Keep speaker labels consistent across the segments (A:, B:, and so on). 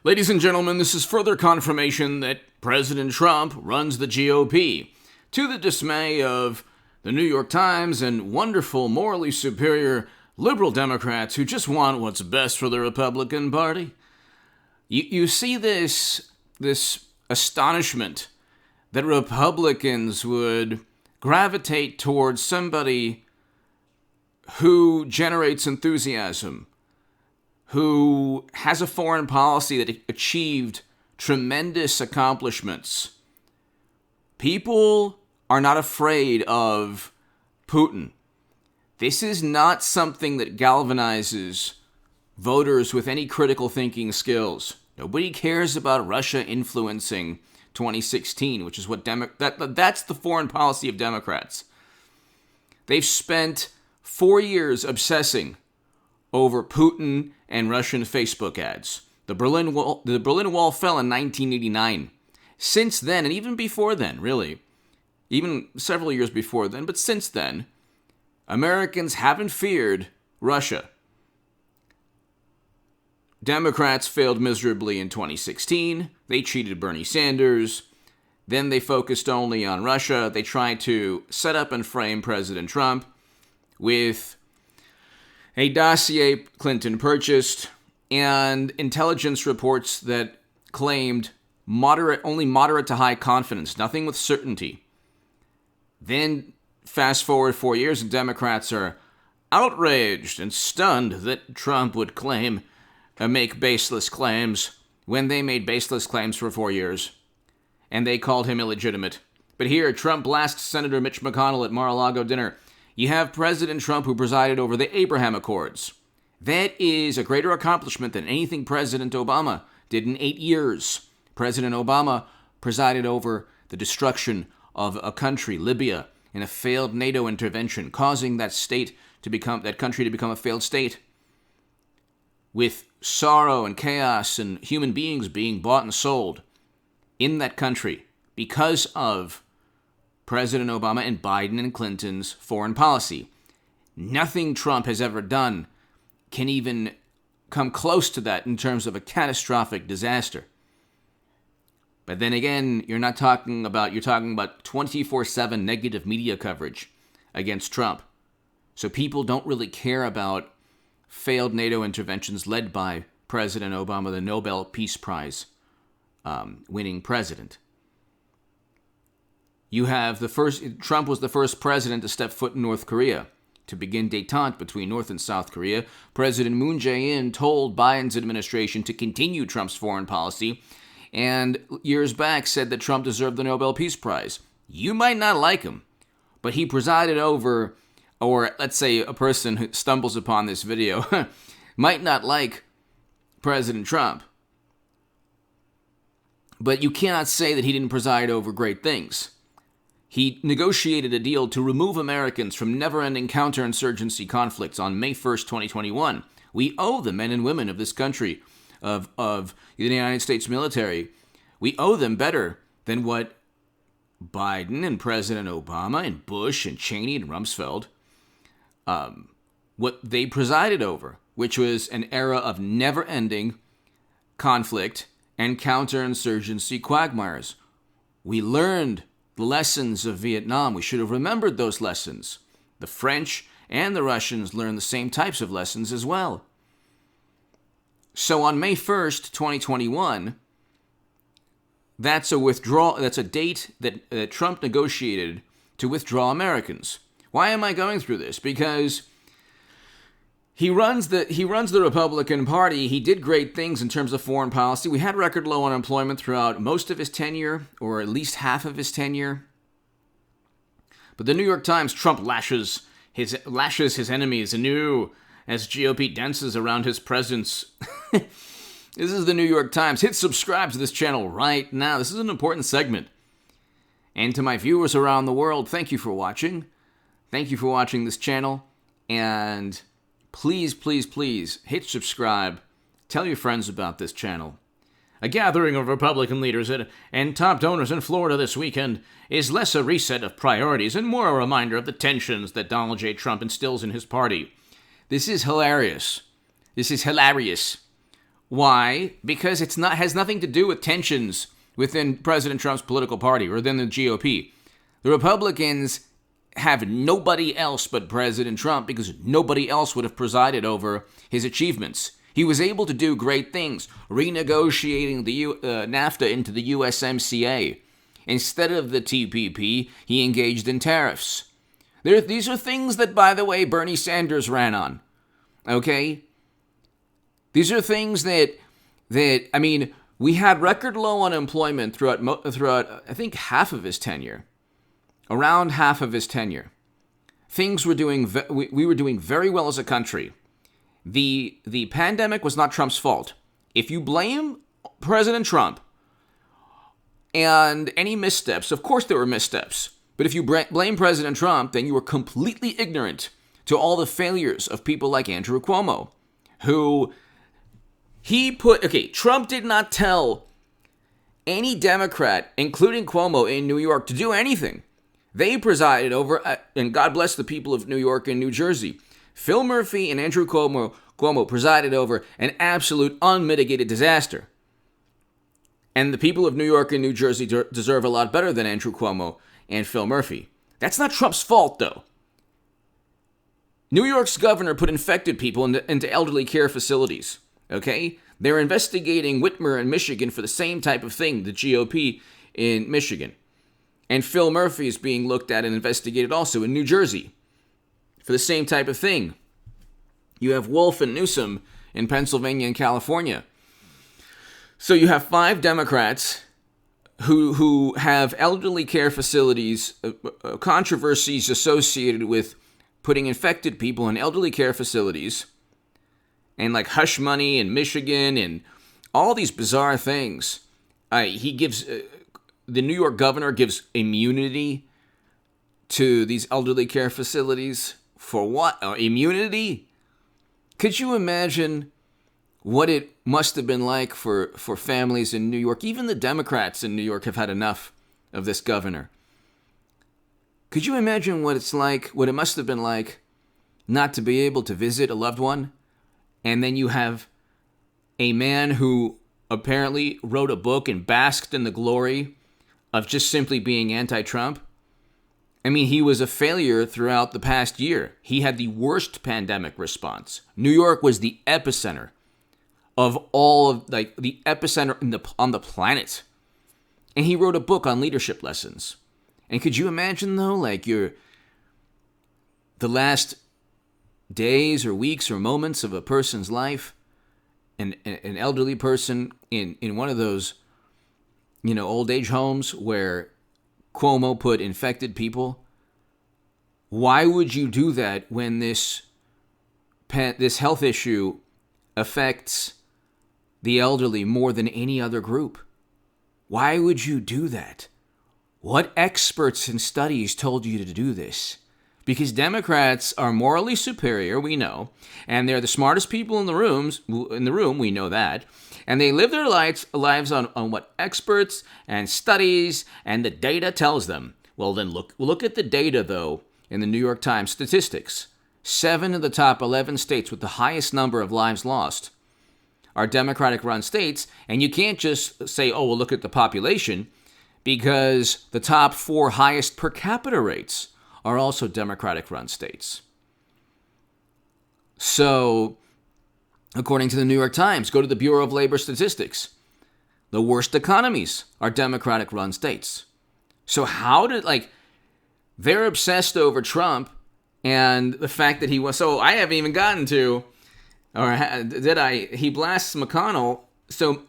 A: Ladies and gentlemen, this is further confirmation that President Trump runs the GOP, to the dismay of the New York Times and wonderful, morally superior liberal Democrats who just want what's best for the Republican Party. You see this astonishment that Republicans would gravitate towards somebody who generates enthusiasm, who has a foreign policy that achieved tremendous accomplishments. People are not afraid of Putin. This is not something that galvanizes voters with any critical thinking skills. Nobody cares about Russia influencing 2016, which is what that's the foreign policy of Democrats. They've spent 4 years obsessing over Putin and Russian Facebook ads. The Berlin Wall fell in 1989. Since then, and even before then, really, even several years before then, but since then, Americans haven't feared Russia. Democrats failed miserably in 2016. They cheated Bernie Sanders. Then they focused only on Russia. They tried to set up and frame President Trump with a dossier Clinton purchased and intelligence reports that claimed only moderate to high confidence, nothing with certainty. Then fast forward 4 years and Democrats are outraged and stunned that Trump would claim and make baseless claims when they made baseless claims for 4 years. And they called him illegitimate. But here, Trump blasts Senator Mitch McConnell at Mar-a-Lago dinner. You have President Trump who presided over the Abraham Accords. That is a greater accomplishment than anything President Obama did in 8 years. President Obama presided over the destruction of a country, Libya, in a failed NATO intervention, causing that country to become a failed state, with sorrow and chaos and human beings being bought and sold in that country because of President Obama and Biden and Clinton's foreign policy. Nothing Trump has ever done can even come close to that in terms of a catastrophic disaster. But then again, you're talking about 24/7 negative media coverage against Trump. So people don't really care about failed NATO interventions led by President Obama, the Nobel Peace Prize winning president. Trump was the first president to step foot in North Korea to begin détente between North and South Korea. President Moon Jae-in told Biden's administration to continue Trump's foreign policy, and years back said that Trump deserved the Nobel Peace Prize. You might not like him, but he presided over, or let's say a person who stumbles upon this video might not like President Trump, but you cannot say that he didn't preside over great things. He negotiated a deal to remove Americans from never-ending counterinsurgency conflicts on May 1st, 2021. We owe the men and women of this country, of the United States military, we owe them better than what Biden and President Obama and Bush and Cheney and Rumsfeld, what they presided over, which was an era of never-ending conflict and counterinsurgency quagmires. We learned the lessons of Vietnam. We should have remembered those lessons. The French and the Russians learned the same types of lessons as well. So on May 1st, 2021, that's a date that Trump negotiated to withdraw Americans. Why am I going through this? Because he runs the Republican Party. He did great things in terms of foreign policy. We had record low unemployment throughout most of his tenure, or at least half of his tenure. But the New York Times, Trump lashes his enemies anew as GOP dances around his presence. This is the New York Times. Hit subscribe to this channel right now. This is an important segment. And to my viewers around the world, thank you for watching. Thank you for watching this channel. And please, please, please hit subscribe. Tell your friends about this channel. A gathering of Republican leaders and top donors in Florida this weekend is less a reset of priorities and more a reminder of the tensions that Donald J. Trump instills in his party. This is hilarious. This is hilarious. Why? Because has nothing to do with tensions within President Trump's political party or within the GOP. The Republicans have nobody else but President Trump because nobody else would have presided over his achievements. He was able to do great things, renegotiating the NAFTA into the USMCA. Instead of the TPP, he engaged in tariffs. These are things that, by the way, Bernie Sanders ran on. Okay? These are things that I mean, we had record low unemployment throughout I think half of his tenure. Around half of his tenure. Things were doing we were doing very well as a country. The pandemic was not Trump's fault. If you blame President Trump and any missteps, of course there were missteps, but if you blame President Trump, then you are completely ignorant to all the failures of people like Andrew Cuomo, who Trump did not tell any Democrat, including Cuomo in New York, to do anything. They presided over, and God bless the people of New York and New Jersey. Phil Murphy and Andrew Cuomo presided over an absolute unmitigated disaster. And the people of New York and New Jersey deserve a lot better than Andrew Cuomo and Phil Murphy. That's not Trump's fault, though. New York's governor put infected people into elderly care facilities. Okay? They're investigating Whitmer in Michigan for the same type of thing, the GOP in Michigan. And Phil Murphy is being looked at and investigated also in New Jersey for the same type of thing. You have Wolf and Newsom in Pennsylvania and California. So you have 5 Democrats who have elderly care facilities, controversies associated with putting infected people in elderly care facilities, and like hush money in Michigan and all these bizarre things. The New York governor gives immunity to these elderly care facilities. For what? Immunity? Could you imagine what it must have been like for families in New York? Even the Democrats in New York have had enough of this governor. Could you imagine what it must have been like not to be able to visit a loved one? And then you have a man who apparently wrote a book and basked in the glory of just simply being anti-Trump. I mean, he was a failure throughout the past year. He had the worst pandemic response. New York was the epicenter of all of, the epicenter on the planet. And he wrote a book on leadership lessons. And could you imagine, though, the last days or weeks or moments of a person's life, an elderly person in one of those, old age homes where Cuomo put infected people? Why would you do that when this health issue affects the elderly more than any other group? Why would you do that? What experts and studies told you to do this? Because Democrats are morally superior, we know, and they're the smartest people in the room, we know that, and they live their lives on what experts and studies and the data tells them. Well, then look at the data, though, in the New York Times statistics. 7 of the top 11 states with the highest number of lives lost are Democratic-run states, and you can't just say, oh, well, look at the population, because the top 4 highest per capita rates are also Democratic-run states. So, according to the New York Times, go to the Bureau of Labor Statistics. The worst economies are Democratic-run states. So they're obsessed over Trump and the fact that I haven't even gotten to, or did I? He blasts McConnell. So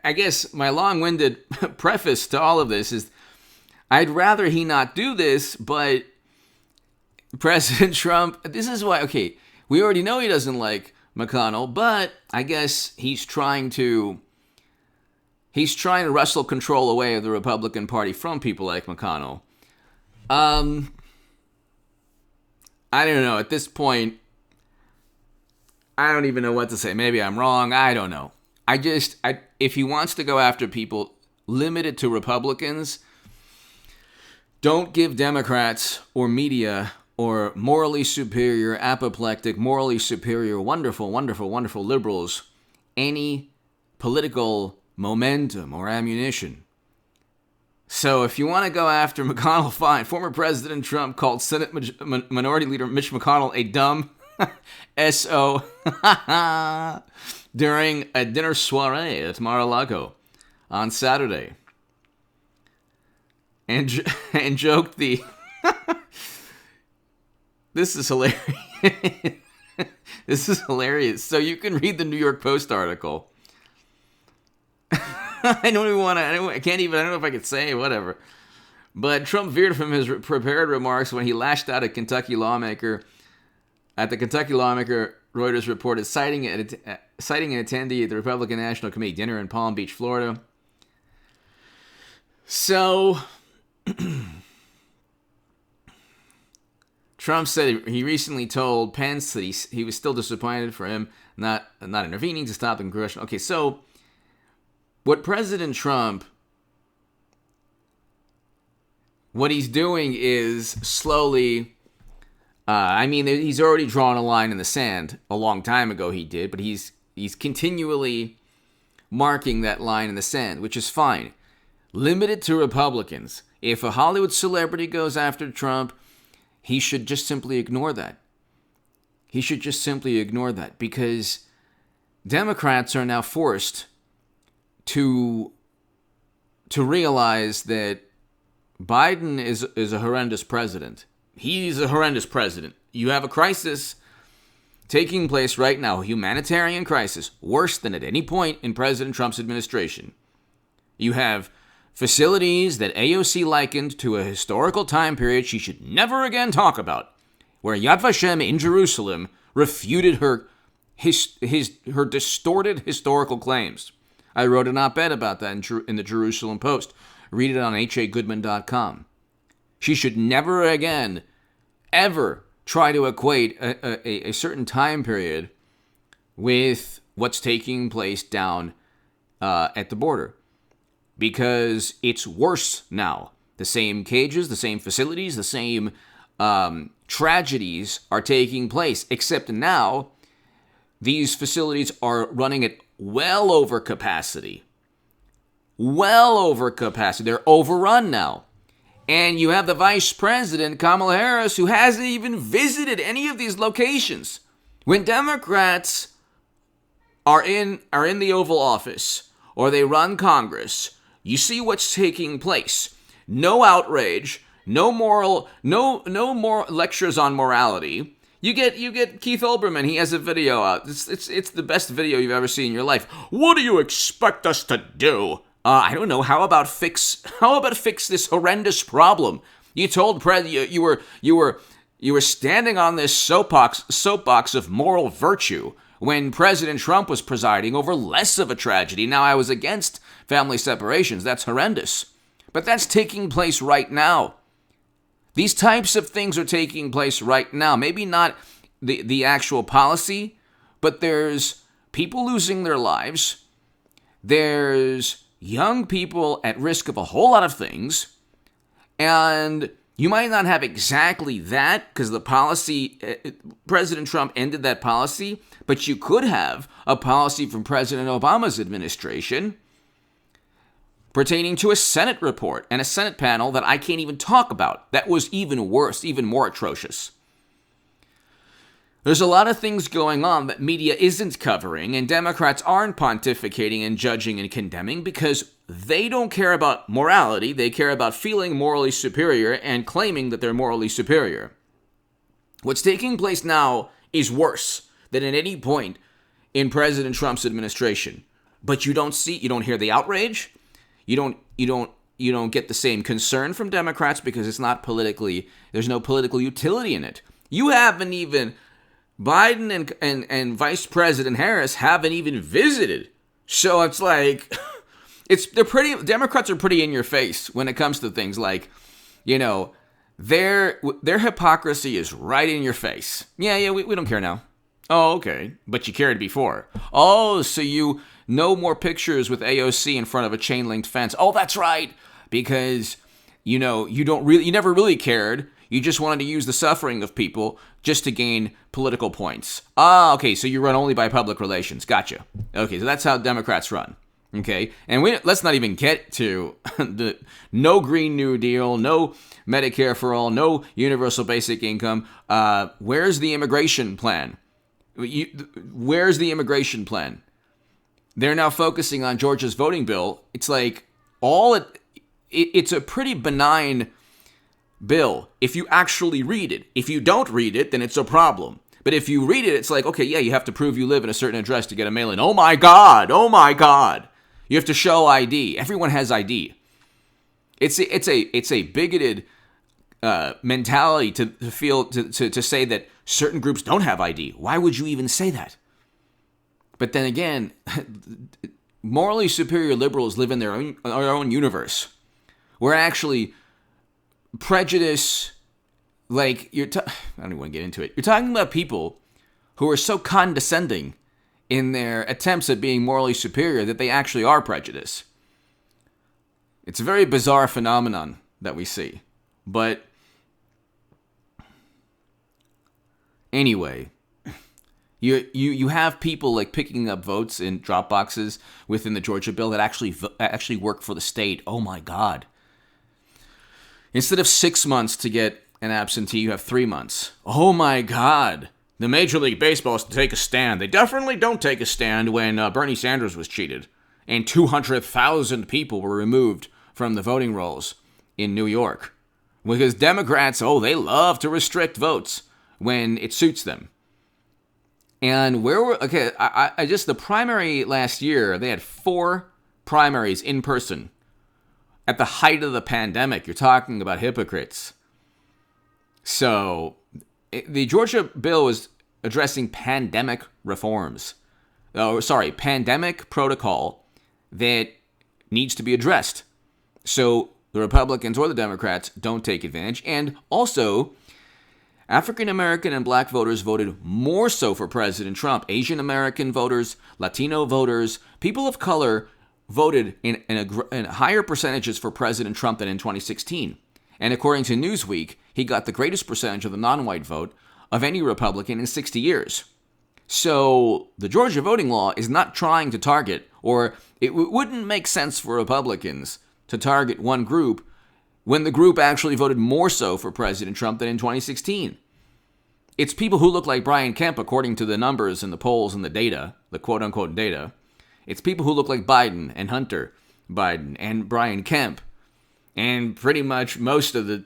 A: I guess my long-winded preface to all of this is I'd rather he not do this, but President Trump, this is why, we already know he doesn't like McConnell, but I guess he's trying to wrestle control away of the Republican Party from people like McConnell. I don't know. At this point, I don't even know what to say. Maybe I'm wrong. I don't know. If he wants to go after people, limit it to Republicans. Don't give Democrats or media or morally superior, apoplectic, morally superior, wonderful, wonderful, wonderful liberals any political momentum or ammunition. So if you want to go after McConnell, fine. Former President Trump called Senate Minority Leader Mitch McConnell a dumb S.O. during a dinner soiree at Mar-a-Lago on Saturday. And joked the... This is hilarious. This is hilarious. So you can read the New York Post article. I don't even want to, I don't know if I could say, whatever. But Trump veered from his prepared remarks when he lashed out at the Kentucky lawmaker, Reuters reported, citing an attendee at the Republican National Committee dinner in Palm Beach, Florida. So, Trump said he recently told Pence that he was still disappointed for him not intervening to stop the congressional. Okay, so what President Trump, what he's doing is slowly, he's already drawn a line in the sand a long time ago he did, but he's continually marking that line in the sand, which is fine. Limited to Republicans. If a Hollywood celebrity goes after Trump, he should just simply ignore that. He should just simply ignore that because Democrats are now forced to realize that Biden is a horrendous president. He's a horrendous president. You have a crisis taking place right now, a humanitarian crisis, worse than at any point in President Trump's administration. You have facilities that AOC likened to a historical time period she should never again talk about, where Yad Vashem in Jerusalem refuted her distorted historical claims. I wrote an op-ed about that in the Jerusalem Post. Read it on hagoodman.com. She should never again, ever try to equate a certain time period with what's taking place down at the border. Because it's worse now. The same cages, the same facilities, the same tragedies are taking place. Except now, these facilities are running at well over capacity. Well over capacity. They're overrun now. And you have the Vice President, Kamala Harris, who hasn't even visited any of these locations. When Democrats are in the Oval Office or they run Congress, you see what's taking place. No outrage, no more lectures on morality. You get Keith Olbermann. He has a video out. It's the best video you've ever seen in your life. What do you expect us to do? I don't know. How about fix this horrendous problem? You told you were standing on this soapbox of moral virtue when President Trump was presiding over less of a tragedy. Now, I was against family separations. That's horrendous. But that's taking place right now. These types of things are taking place right now. Maybe not the actual policy, but there's people losing their lives. There's young people at risk of a whole lot of things. And you might not have exactly that because the policy, President Trump ended that policy, but you could have a policy from President Obama's administration pertaining to a Senate report and a Senate panel that I can't even talk about. That was even worse, even more atrocious. There's a lot of things going on that media isn't covering, and Democrats aren't pontificating and judging and condemning because they don't care about morality. They care about feeling morally superior and claiming that they're morally superior. What's taking place now is worse than at any point in President Trump's administration. But you don't hear the outrage. You don't get the same concern from Democrats because it's not there's no political utility in it. You haven't even, Biden and Vice President Harris haven't even visited. So it's like, Democrats are pretty in your face when it comes to things like, their hypocrisy is right in your face. Yeah, we don't care now. Oh, okay. But you cared before. Oh, so no more pictures with AOC in front of a chain-linked fence. Oh, that's right. Because, you never really cared. You just wanted to use the suffering of people just to gain political points. Ah, okay, so you run only by public relations. Gotcha. Okay, so that's how Democrats run. Okay, and let's not even get to the no Green New Deal, no Medicare for all, no universal basic income. Where's the immigration plan? Where's the immigration plan? They're now focusing on Georgia's voting bill. It's like it's a pretty benign bill if you actually read it. If you don't read it, then it's a problem. But if you read it, it's like, okay, yeah, you have to prove you live in a certain address to get a mail-in. Oh my God. Oh my God. You have to show ID. Everyone has ID. It's a bigoted mentality to say that certain groups don't have ID. Why would you even say that? But then again, morally superior liberals live in their own universe. We're actually prejudice, like I don't even want to get into it. You're talking about people who are so condescending in their attempts at being morally superior that they actually are prejudice. It's a very bizarre phenomenon that we see. But anyway, you have people like picking up votes in drop boxes within the Georgia bill that actually work for the state. Oh my God. Instead of 6 months to get an absentee, you have 3 months. Oh my God. The Major League Baseball has to take a stand. They definitely don't take a stand when Bernie Sanders was cheated. And 200,000 people were removed from the voting rolls in New York. Because Democrats, they love to restrict votes when it suits them. And the primary last year, they had 4 primaries in person. At the height of the pandemic, you're talking about hypocrites. So, the Georgia bill was addressing pandemic protocol that needs to be addressed. So, the Republicans or the Democrats don't take advantage. And also, African American and black voters voted more so for President Trump. Asian American voters, Latino voters, people of color voted in higher percentages for President Trump than in 2016. And according to Newsweek, he got the greatest percentage of the non-white vote of any Republican in 60 years. So the Georgia voting law is not trying to target, or it wouldn't make sense for Republicans to target one group when the group actually voted more so for President Trump than in 2016. It's people who look like Brian Kemp, according to the numbers and the polls and the data, the quote-unquote data. It's people who look like Biden and Hunter Biden and Brian Kemp. And pretty much most of the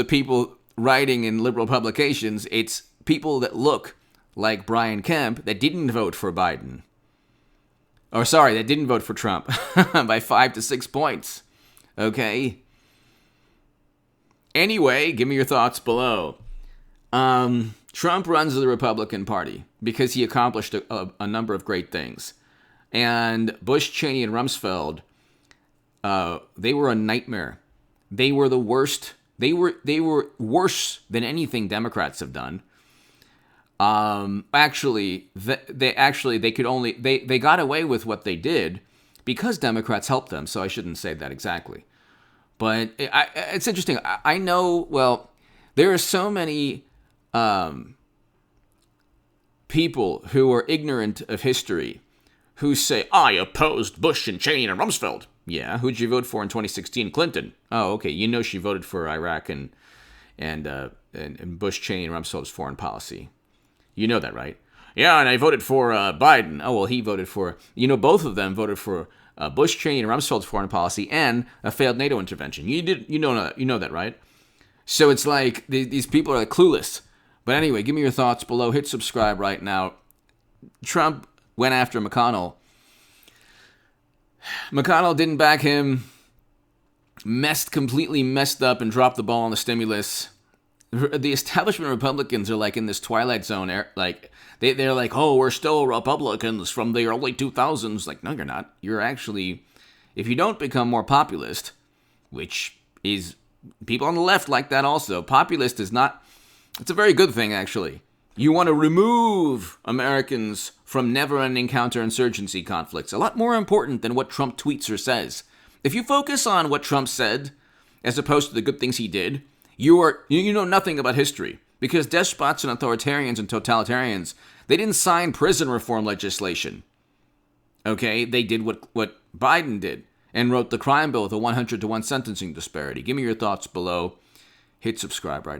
A: people writing in liberal publications, it's people that look like Brian Kemp that didn't vote for Biden. That didn't vote for Trump by 5 to 6 points. Okay? Anyway, give me your thoughts below. Trump runs the Republican Party because he accomplished a number of great things. And Bush, Cheney, and Rumsfeld, they were a nightmare. They were the worst. They were worse than anything Democrats have done. They got away with what they did because Democrats helped them. So I shouldn't say that exactly. But it's interesting. I know, there are so many people who are ignorant of history who say, I opposed Bush and Cheney and Rumsfeld. Yeah, who'd you vote for in 2016? Clinton. Oh, okay. You know she voted for Iraq and Bush, Cheney, and Rumsfeld's foreign policy. You know that, right? Yeah, and I voted for Biden. Oh, well, he voted for, both of them voted for Bush, Cheney, and Rumsfeld's foreign policy and a failed NATO intervention. You know that, right? So it's like these people are like clueless. But anyway, give me your thoughts below. Hit subscribe right now. Trump went after McConnell. McConnell didn't back him. Completely messed up and dropped the ball on the stimulus. The establishment Republicans are like in this twilight zone. Like they're like, oh, we're still Republicans from the early 2000s. Like, no, you're not. You're actually, if you don't become more populist, which is people on the left like that also. Populist is not. It's a very good thing, actually. You want to remove Americans from never-ending counterinsurgency conflicts. A lot more important than what Trump tweets or says. If you focus on what Trump said, as opposed to the good things he did, You know nothing about history, because despots and authoritarians and totalitarians, they didn't sign prison reform legislation. Okay, they did what Biden did and wrote the crime bill with a 100-to-1 sentencing disparity. Give me your thoughts below. Hit subscribe right now.